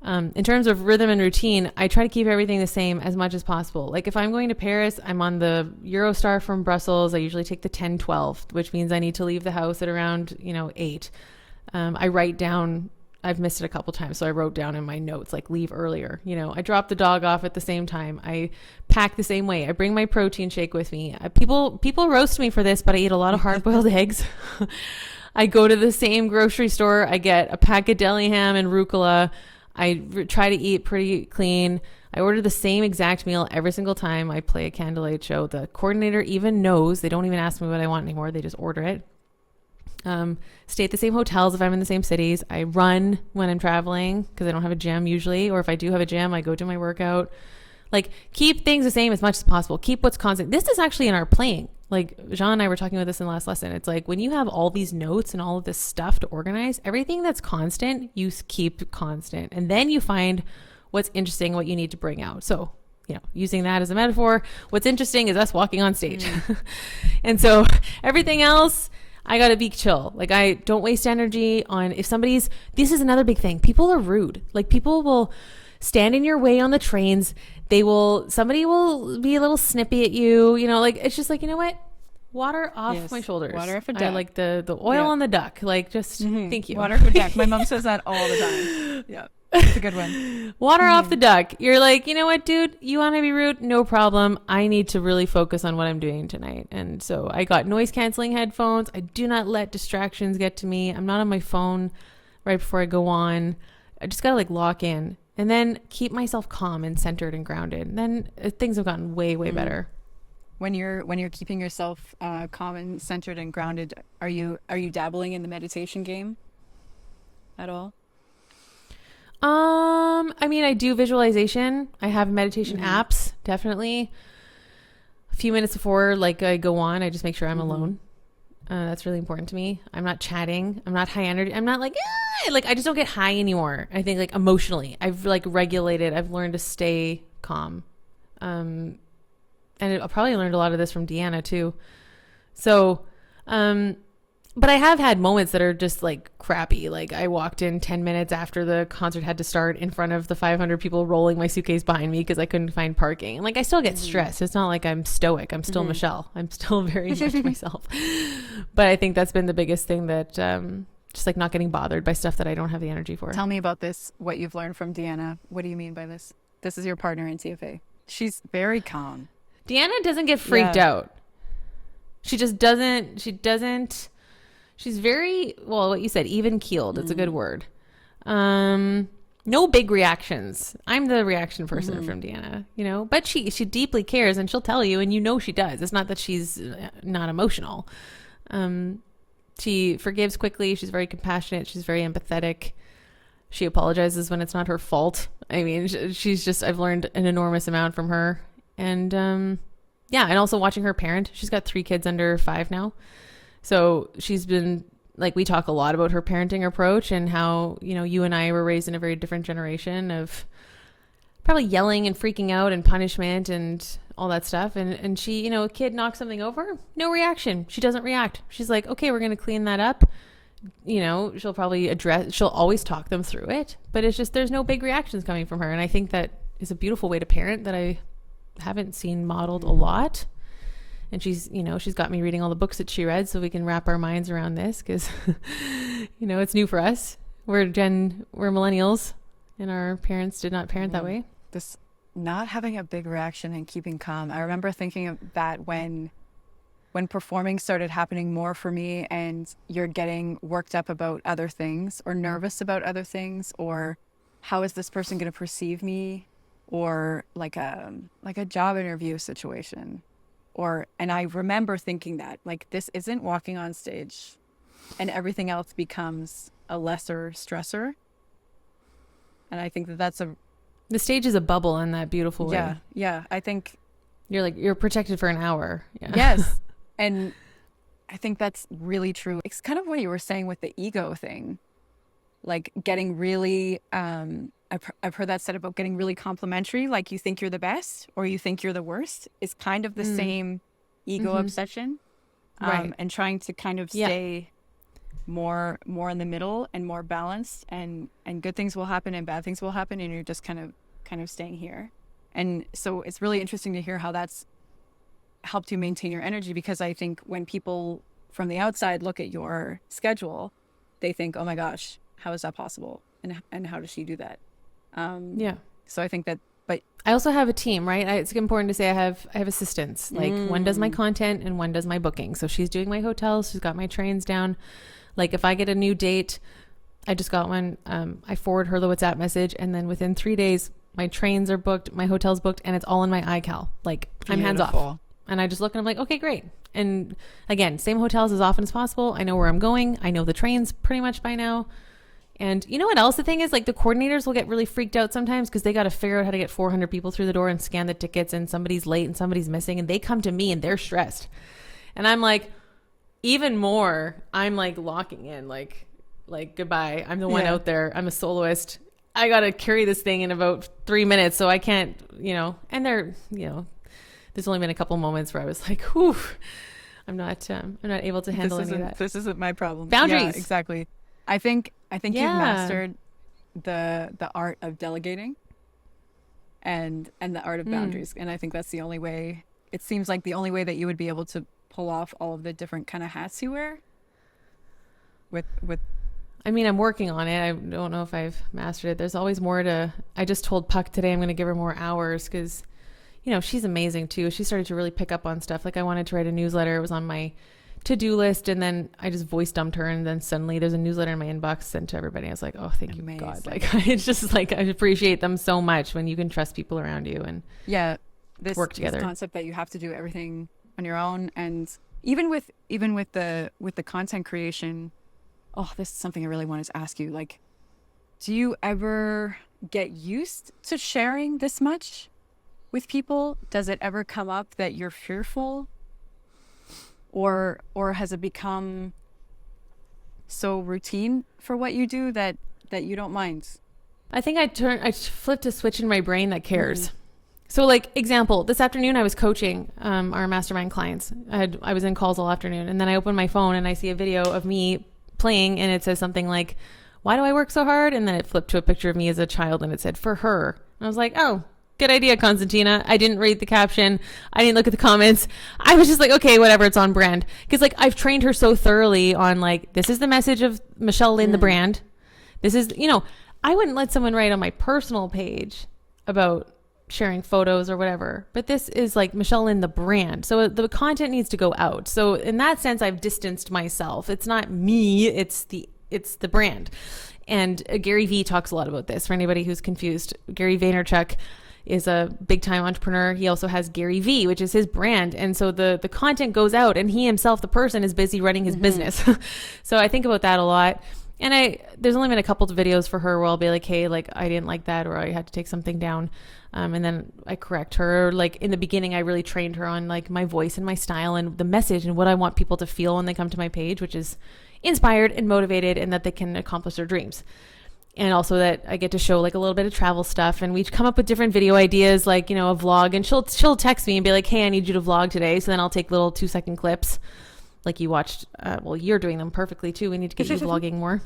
In terms of rhythm and routine, I try to keep everything the same as much as possible. Like if I'm going to Paris, I'm on the Eurostar from Brussels. I usually take the 10:12, which means I need to leave the house at around 8. I write down, I've missed it a couple times, so I wrote down in my notes, like, leave earlier. I drop the dog off at the same time. I pack the same way. I bring my protein shake with me. People roast me for this, but I eat a lot of hard-boiled eggs. I go to the same grocery store. I get a pack of deli ham and rucola. I try to eat pretty clean. I order the same exact meal every single time I play a Candlelight show. The coordinator even knows. They don't even ask me what I want anymore. They just order it. Stay at the same hotels if I'm in the same cities. I run when I'm traveling because I don't have a gym usually. Or if I do have a gym, I go do my workout. Like, keep things the same as much as possible. Keep what's constant. This is actually in our playing. Like, Jean and I were talking about this in the last lesson. It's like when you have all these notes and all of this stuff to organize, everything that's constant, you keep constant. And then you find what's interesting, what you need to bring out. So, using that as a metaphor, what's interesting is us walking on stage. And so everything else, I got to be chill. Like, I don't waste energy on this is another big thing. People are rude. Like, people will stand in your way on the trains. Somebody will be a little snippy at you, like, it's just like, you know what? Water off my shoulders. Water off a duck. I like the oil on the duck. Like, just thank you. Water off a duck. My mom says that all the time. Yeah. It's a good one. Water off the duck. You're like, you know what, dude? You want to be rude? No problem. I need to really focus on what I'm doing tonight. And so I got noise canceling headphones. I do not let distractions get to me. I'm not on my phone right before I go on. I just got to like lock in. And then keep myself calm and centered and grounded. And then things have gotten way, way better. When you're keeping yourself calm and centered and grounded, are you dabbling in the meditation game at all? I mean, I do visualization. I have meditation apps, definitely. A few minutes before, like, I go on, I just make sure I'm alone. That's really important to me. I'm not chatting. I'm not high energy. I'm not like, I just don't get high anymore. I think, like, emotionally, I've like regulated. I've learned to stay calm. And I probably learned a lot of this from Deanna too. So, but I have had moments that are just like crappy. Like, I walked in 10 minutes after the concert had to start in front of the 500 people rolling my suitcase behind me because I couldn't find parking. And like, I still get stressed. It's not like I'm stoic. I'm still Michelle. I'm still very much myself. But I think that's been the biggest thing that, just like not getting bothered by stuff that I don't have the energy for. Tell me about this, what you've learned from Deanna. What do you mean by this? This is your partner in CFA. She's very calm. Deanna doesn't get freaked out. She just doesn't. She's very, well, what you said, even keeled. It's a good word. No big reactions. I'm the reaction person from Deanna, you know, but she deeply cares, and she'll tell you, and you know she does. It's not that she's not emotional. She forgives quickly. She's very compassionate. She's very empathetic. She apologizes when it's not her fault. I mean, she's just, I've learned an enormous amount from her. And yeah, and also watching her parent. She's got 3 kids under 5 now. So she's been, like, we talk a lot about her parenting approach and how, you know, you and I were raised in a very different generation of probably yelling and freaking out and punishment and all that stuff. And she, you know, a kid knocks something over, no reaction. She doesn't react. She's like, okay, we're going to clean that up. You know, she'll probably she'll always talk them through it, but it's just, there's no big reactions coming from her. And I think that is a beautiful way to parent that I haven't seen modeled a lot. And she's, you know, she's got me reading all the books that she read so we can wrap our minds around this, because, you know, it's new for us. We're millennials, and our parents did not parent that way. This not having a big reaction and keeping calm. I remember thinking of that when performing started happening more for me, and you're getting worked up about other things or nervous about other things, or how is this person going to perceive me, or like a job interview situation. And I remember thinking that, like, this isn't walking on stage and everything else becomes a lesser stressor. And I think that's the stage is a bubble in that beautiful way. Yeah. I think you're protected for an hour. Yeah. Yes. And I think that's really true. It's kind of what you were saying with the ego thing, like getting really, I've heard that said about getting really complimentary, like you think you're the best or you think you're the worst, is kind of the same ego obsession. Right. And trying to kind of stay more in the middle and more balanced, and good things will happen and bad things will happen, and you're just kind of staying here. And so it's really interesting to hear how that's helped you maintain your energy, because I think when people from the outside look at your schedule, they think, oh my gosh, how is that possible? And how does she do that? So I think that, but I also have a team, right? It's important to say I have assistants. Like one does my content and one does my booking. So she's doing my hotels. She's got my trains down. Like if I get a new date, I just got one. I forward her the WhatsApp message, and then within 3 days, my trains are booked, my hotel's booked, and it's all in my iCal. Like I'm hands off. And I just look and I'm like, okay, great. And again, same hotels as often as possible. I know where I'm going. I know the trains pretty much by now. And you know what else? The thing is, like, the coordinators will get really freaked out sometimes because they got to figure out how to get 400 people through the door and scan the tickets, and somebody's late and somebody's missing, and they come to me and they're stressed. And I'm like, even more, I'm like locking in, like goodbye. I'm the one out there. I'm a soloist. I got to carry this thing in about 3 minutes, so I can't, you know, and they're, you know, there's only been a couple moments where I was like, whew, I'm not able to handle any of that. This isn't my problem. Boundaries. Yeah, exactly. I think you've mastered the art of delegating and the art of boundaries. And I think that's the only way, it seems like the only way that you would be able to pull off all of the different kind of hats you wear with I mean, I'm working on it. I don't know if I've mastered it. There's always more I just told Puck today I'm going to give her more hours because, you know, she's amazing too. She started to really pick up on stuff. Like I wanted to write a newsletter. It was on my to-do list, and then I just voice dumped her, and then suddenly there's a newsletter in my inbox sent to everybody. I was like, oh, thank you, God. Like, it's just like, I appreciate them so much when you can trust people around you and work together. This concept that you have to do everything on your own. And even with the content creation, this is something I really wanted to ask you. Like, do you ever get used to sharing this much with people? Does it ever come up that you're fearful? Or has it become so routine for what you do that you don't mind? I think I flipped a switch in my brain that cares. So like example, this afternoon I was coaching our mastermind clients. I was in calls all afternoon, and then I opened my phone and I see a video of me playing, and it says something like, why do I work so hard? And then it flipped to a picture of me as a child, and it said, for her. And I was like, oh, good idea, Constantina. I didn't read the caption. I didn't look at the comments. I was just like, okay, whatever, it's on brand. Because like I've trained her so thoroughly on like, this is the message of Michelle Lynne, the brand. This is, you know, I wouldn't let someone write on my personal page about sharing photos or whatever. But this is like Michelle Lynne, the brand. So the content needs to go out. So in that sense, I've distanced myself. It's not me, it's the brand. And Gary Vee talks a lot about this for anybody who's confused. Gary Vaynerchuk is a big time entrepreneur. He also has Gary Vee, which is his brand. And so the content goes out and he himself, the person, is busy running his business. So I think about that a lot. And there's only been a couple of videos for her where I'll be like, hey, like I didn't like that, or I had to take something down. And then I correct her. Like in the beginning, I really trained her on like my voice and my style and the message and what I want people to feel when they come to my page, which is inspired and motivated and that they can accomplish their dreams. And also that I get to show like a little bit of travel stuff, and we come up with different video ideas, like, you know, a vlog, and she'll text me and be like, hey, I need you to vlog today. So then I'll take little 2-second clips like you watched. Well, you're doing them perfectly too. We need to get you vlogging more.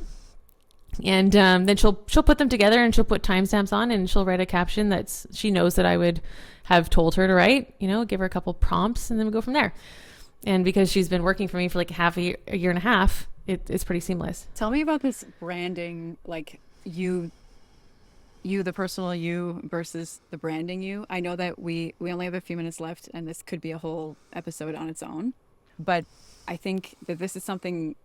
And then she'll put them together, and she'll put timestamps on, and she'll write a caption that she knows that I would have told her to write, you know, give her a couple prompts, and then we go from there. And because she's been working for me for like a year and a half, it's pretty seamless. Tell me about this branding, like you, the personal you versus the branding you. I know that we only have a few minutes left, and this could be a whole episode on its own, but I think that this is something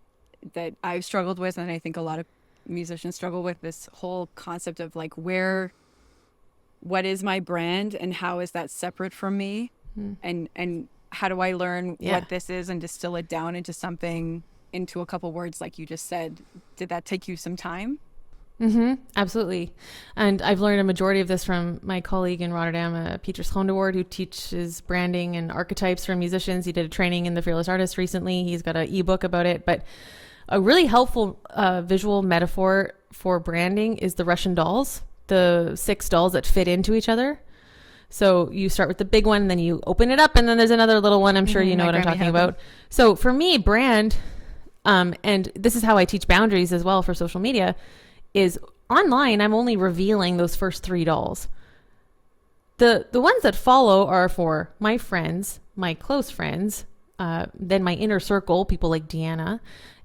that I've struggled with, and I think a lot of musicians struggle with, this whole concept of like what is my brand and how is that separate from me, and how do I learn what this is and distill it down into something, into a couple words like you just said. Did that take you some time? Absolutely. And I've learned a majority of this from my colleague in Rotterdam, Pieter Schoondewoord, who teaches branding and archetypes for musicians. He did a training in the Fearless Artist recently. He's got an ebook about it. But a really helpful visual metaphor for branding is the Russian dolls, the 6 dolls that fit into each other. So you start with the big one, and then you open it up, and then there's another little one. I'm sure you know what I'm talking about. So for me, brand, and this is how I teach boundaries as well for social media, is online, I'm only revealing those first 3 dolls. The ones that follow are for my friends, my close friends, then my inner circle, people like Deanna,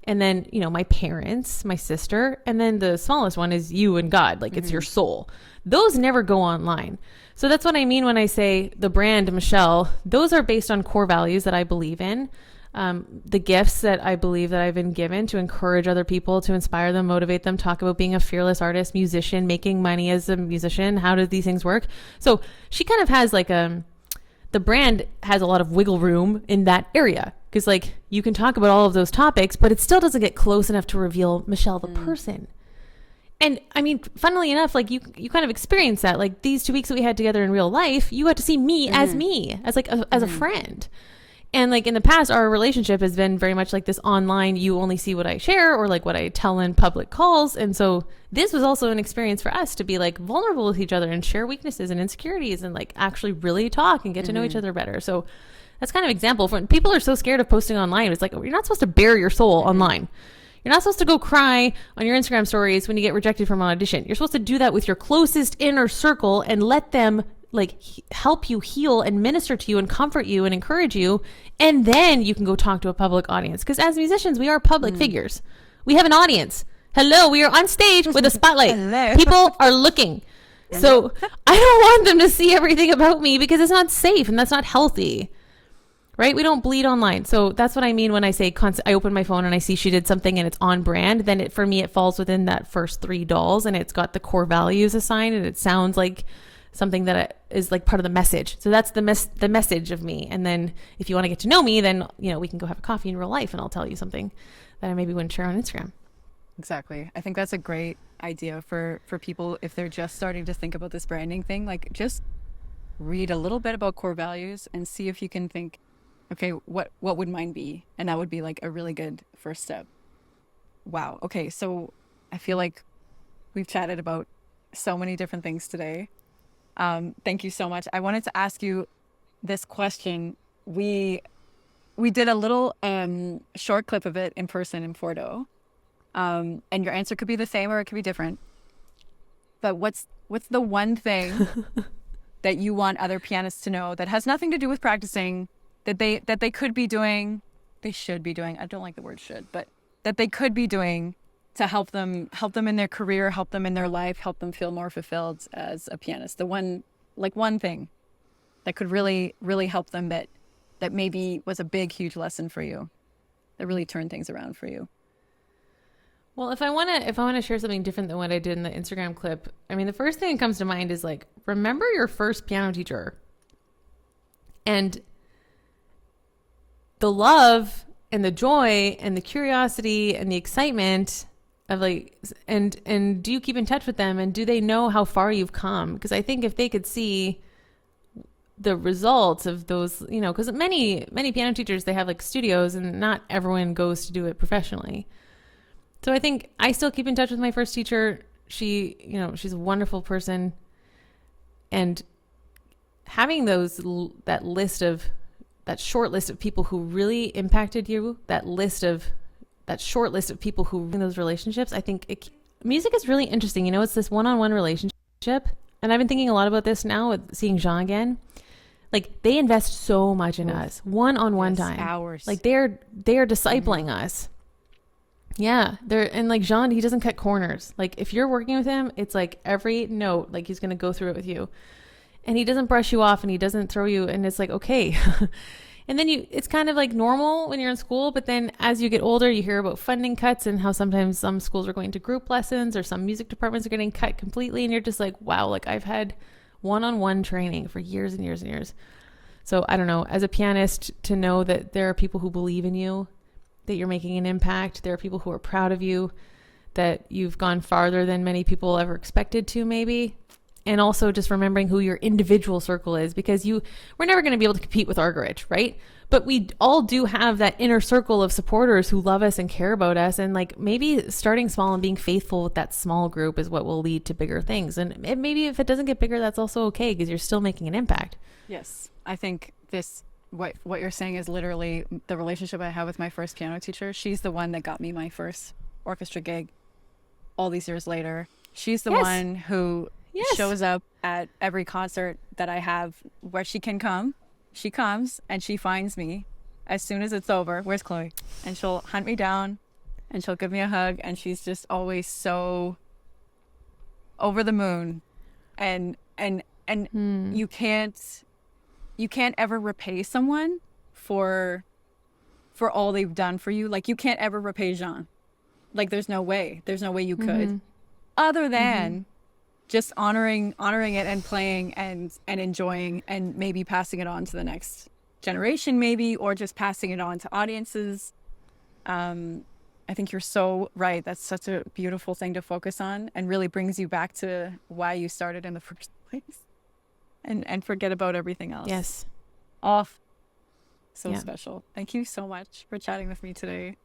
and then, you know, my parents, my sister, and then the smallest one is you and God, like it's your soul. Those never go online. So that's what I mean when I say the brand, Michelle. Those are based on core values that I believe in. The gifts that I believe that I've been given to encourage other people, to inspire them, motivate them, talk about being a fearless artist, musician, making money as a musician. How do these things work? So she kind of has like the brand has a lot of wiggle room in that area, because like you can talk about all of those topics, but it still doesn't get close enough to reveal Michelle, the person. And I mean, funnily enough, like you kind of experience that, like these 2 weeks that we had together in real life, you got to see me, as like as a friend. And like in the past, our relationship has been very much like this online, you only see what I share or like what I tell in public calls. And so this was also an experience for us to be like vulnerable with each other and share weaknesses and insecurities and like actually really talk and get to know each other better. So that's kind of example for when people are so scared of posting online. It's like, you're not supposed to bare your soul online. You're not supposed to go cry on your Instagram stories when you get rejected from an audition. You're supposed to do that with your closest inner circle and let them like help you heal and minister to you and comfort you and encourage you. And then you can go talk to a public audience. Because as musicians, we are public figures. We have an audience. Hello, we are on stage with a spotlight. People are looking. So I don't want them to see everything about me, because it's not safe and that's not healthy. Right? We don't bleed online. So that's what I mean when I say I open my phone and I see she did something and it's on brand. Then for me, it falls within that first 3 dolls, and it's got the core values assigned, and it sounds like something that is like part of the message. So that's the message of me. And then if you want to get to know me, then, you know, we can go have a coffee in real life and I'll tell you something that I maybe wouldn't share on Instagram. Exactly. I think that's a great idea for people if they're just starting to think about this branding thing. Like, just read a little bit about core values and see if you can think, okay, what would mine be? And that would be like a really good first step. Wow. Okay. So I feel like we've chatted about so many different things today. Thank you so much. I wanted to ask you this question. We did a little short clip of it in person in Porto. And your answer could be the same or it could be different. But what's the one thing that you want other pianists to know that has nothing to do with practicing, that they could be doing, they should be doing, I don't like the word should, but that they could be doing to help them in their career, help them in their life, help them feel more fulfilled as a pianist? The one like one thing that could really, really help them, that maybe was a big, huge lesson for you, that really turned things around for you? Well, if I want to share something different than what I did in the Instagram clip, I mean, the first thing that comes to mind is like, remember your first piano teacher and the love and the joy and the curiosity and the excitement of like, and do you keep in touch with them, and do they know how far you've come? Because I think if they could see the results of those, you know, because many piano teachers, they have like studios, and not everyone goes to do it professionally. So I think I still keep in touch with my first teacher. She, you know, she's a wonderful person, and having that short list of people who really impacted you, that short list of people who in those relationships, I think music is really interesting. You know, it's this one-on-one relationship, and I've been thinking a lot about this now with seeing Jean again. Like, they invest so much in us, one-on-one time. Hours. Like, they're discipling us. Yeah, and like Jean, he doesn't cut corners. Like, if you're working with him, it's like every note, like he's gonna go through it with you, and he doesn't brush you off, and he doesn't throw you. And it's like, okay. And then it's kind of like normal when you're in school, but then as you get older, you hear about funding cuts and how sometimes some schools are going to group lessons, or some music departments are getting cut completely, and you're just like, wow, like I've had one-on-one training for years and years and years. So I don't know, as a pianist, to know that there are people who believe in you, that you're making an impact. There are people who are proud of you, that you've gone farther than many people ever expected to, maybe. And also just remembering who your individual circle is, because we're never going to be able to compete with Argerich, right? But we all do have that inner circle of supporters who love us and care about us. And like, maybe starting small and being faithful with that small group is what will lead to bigger things. And maybe if it doesn't get bigger, that's also okay, because you're still making an impact. Yes. I think what you're saying is literally the relationship I have with my first piano teacher. She's the one that got me my first orchestra gig all these years later. She's the one who shows up at every concert that I have where she can come. She comes and she finds me as soon as it's over. Where's Chloe? And she'll hunt me down and she'll give me a hug, and she's just always so over the moon. And you can't ever repay someone for all they've done for you. Like, you can't ever repay Jean. Like, there's no way you could, other than just honoring it and playing and enjoying, and maybe passing it on to the next generation, maybe, or just passing it on to audiences. I think you're so right. That's such a beautiful thing to focus on, and really brings you back to why you started in the first place. And forget about everything else. Yes. Off. So special. Thank you so much for chatting with me today.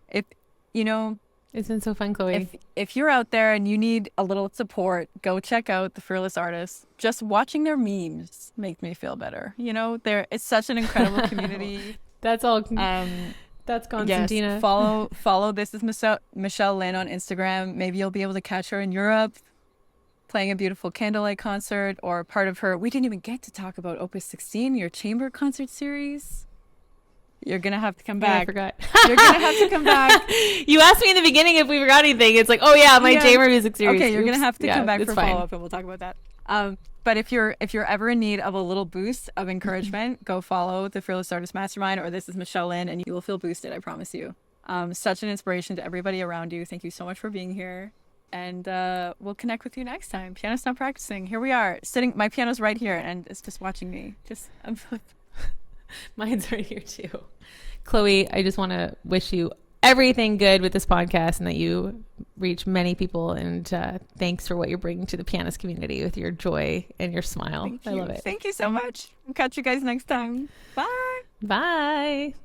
If you know, it's been so fun, Chloe. If you're out there and you need a little support, go check out the Fearless Artists. Just watching their memes makes me feel better. You know, it's such an incredible community. That's all. That's Constantina. Yes, follow. This is Michelle Lynne on Instagram. Maybe you'll be able to catch her in Europe, playing a beautiful Candlelight concert, or part of her. We didn't even get to talk about Opus 16, your chamber concert series. You're going to have to come back. I forgot. You're going to have to come back. You asked me in the beginning if we forgot anything. It's like, oh yeah, my chamber music series. Okay, you're going to have to come back for follow-up, and we'll talk about that. But if you're ever in need of a little boost of encouragement, go follow the Fearless Artist Mastermind, or This is Michelle Lynne, and you will feel boosted, I promise you. Such an inspiration to everybody around you. Thank you so much for being here. And we'll connect with you next time. Pianists Not Practicing. Here we are, sitting. My piano's right here, and it's just watching me. Mine's right here too. Chloe, I just want to wish you everything good with this podcast, and that you reach many people. And thanks for what you're bringing to the pianist community with your joy and your smile. I love it. Thank you so much. We'll catch you guys next time. Bye. Bye.